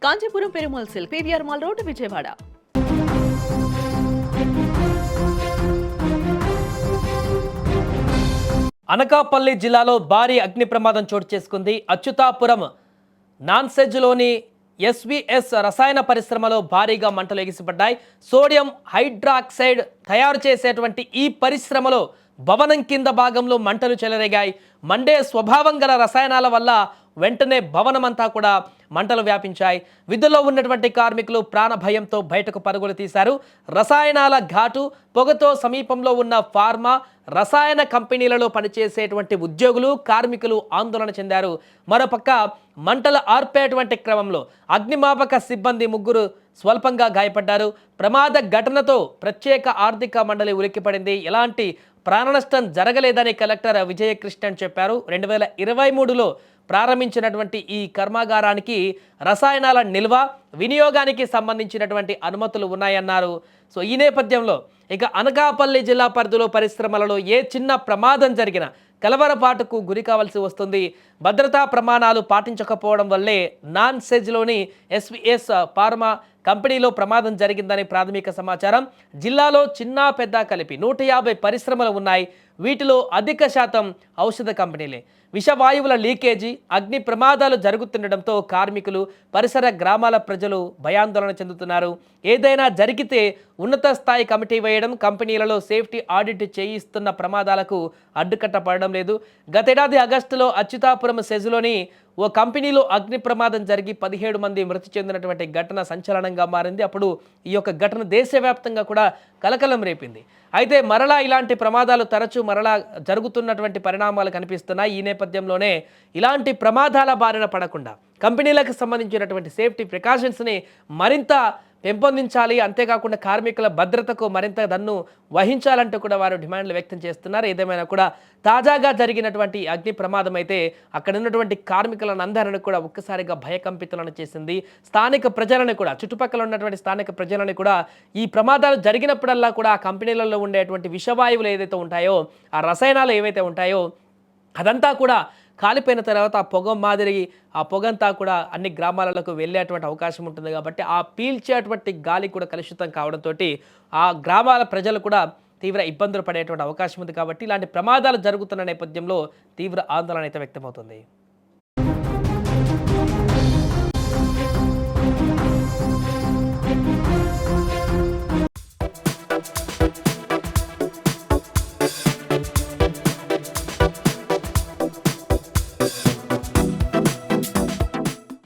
Kanchipuram Perumal silk PVR mall road Vijayawada. Anakapalli జిల్లాలో భారీ అగ్ని ప్రమాదం చోటు చేసుకుంది. అచ్యుతాపురం నాన్సెజ్లోని ఎస్విఎస్ రసాయన పరిశ్రమలో భారీగా మంటలు ఎగిసిపడ్డాయి. సోడియం హైడ్రాక్సైడ్ తయారు చేసేటువంటి ఈ పరిశ్రమలో భవనం కింద భాగంలో మంటలు చెలరేగాయి. మండే స్వభావం గల రసాయనాల వల్ల వెంటనే భవనమంతా కూడా మంటలు వ్యాపించాయి. విధుల్లో ఉన్నటువంటి కార్మికులు ప్రాణ భయంతో బయటకు పరుగులు తీశారు. రసాయనాల ఘాటు పొగతో సమీపంలో ఉన్న ఫార్మా రసాయన కంపెనీలలో పనిచేసేటువంటి ఉద్యోగులు కార్మికులు ఆందోళన చెందారు. మరోపక్క మంటలు ఆర్పేటువంటి క్రమంలో అగ్నిమాపక సిబ్బంది ముగ్గురు స్వల్పంగా గాయపడ్డారు. ప్రమాద ఘటనతో ప్రత్యేక ఆర్థిక మండలి ఉలిక్కిపడింది. ఎలాంటి ప్రాణనష్టం జరగలేదని కలెక్టర్ విజయకృష్ణన్ చెప్పారు. 2023లో ప్రారంభించినటువంటి ఈ కర్మాగారానికి రసాయనాల నిల్వ వినియోగానికి సంబంధించినటువంటి అనుమతులు ఉన్నాయన్నారు. సో ఈ నేపథ్యంలో ఇక అనకాపల్లి జిల్లా పరిధిలో పరిశ్రమలలో ఏ చిన్న ప్రమాదం జరిగినా కలవరపాటుకు గురి కావాల్సి వస్తుంది. భద్రతా ప్రమాణాలు పాటించకపోవడం వల్లే నాన్సెజ్లోని ఎస్విఎస్ ఫార్మా కంపెనీలో ప్రమాదం జరిగిందని ప్రాథమిక సమాచారం. జిల్లాలో చిన్న పెద్ద కలిపి 150 పరిశ్రమలు ఉన్నాయి. వీటిలో అధిక శాతం ఔషధ కంపెనీలే. విషవాయువుల లీకేజీ అగ్ని ప్రమాదాలు జరుగుతుండటంతో కార్మికులు పరిసర గ్రామాల ప్రజలు భయాందోళన చెందుతున్నారు. ఏదైనా జరిగితే ఉన్నత స్థాయి కమిటీ వేయడం, కంపెనీలలో సేఫ్టీ ఆడిట్ చేయిస్తున్న ప్రమాదాలకు అడ్డుకట్ట పడడం లేదు. గతేడాది ఆగస్టులో అచ్యుతాపురం సెజ్లోని ఓ కంపెనీలో అగ్ని ప్రమాదం జరిగి 17 మంది మృతి చెందినటువంటి ఘటన సంచలనంగా మారింది. అప్పుడు ఈ యొక్క ఘటన దేశవ్యాప్తంగా కూడా కలకలం రేపింది. అయితే మరలా ఇలాంటి ప్రమాదాలు తరచూ మరలా జరుగుతున్నటువంటి పరిణామాలు కనిపిస్తున్నాయి. ఈ నేపథ్యంలోనే ఇలాంటి ప్రమాదాల బారిన పడకుండా కంపెనీలకు సంబంధించినటువంటి సేఫ్టీ ప్రికాషన్స్ని మరింత పెంపొందించాలి. అంతేకాకుండా కార్మికుల భద్రతకు మరింత దన్ను వహించాలంటూ కూడా వారు డిమాండ్లు వ్యక్తం చేస్తున్నారు. ఏదేమైనా కూడా తాజాగా జరిగినటువంటి అగ్ని ప్రమాదం అయితే అక్కడ ఉన్నటువంటి కార్మికులను అందరినీ కూడా ఒక్కసారిగా భయకంపితులను చేసింది. స్థానిక ప్రజలను కూడా చుట్టుపక్కల ఉన్నటువంటి స్థానిక ప్రజలను కూడా ఈ ప్రమాదాలు జరిగినప్పుడల్లా కూడా ఆ కంపెనీలలో ఉండేటువంటి విషవాయువులు ఏదైతే ఉంటాయో ఆ రసాయనాలు ఏవైతే ఉంటాయో అదంతా కూడా కాలిపోయిన తర్వాత ఆ పొగ మాదిరి ఆ పొగంతా కూడా అన్ని గ్రామాలకు వెళ్ళేటువంటి అవకాశం ఉంటుంది. కాబట్టి ఆ పీల్చేటువంటి గాలి కూడా కలుషితం కావడంతో ఆ గ్రామాల ప్రజలు కూడా తీవ్ర ఇబ్బందులు పడేటువంటి అవకాశం ఉంది. కాబట్టి ఇలాంటి ప్రమాదాలు జరుగుతున్న నేపథ్యంలో తీవ్ర ఆందోళన అయితే వ్యక్తమవుతుంది.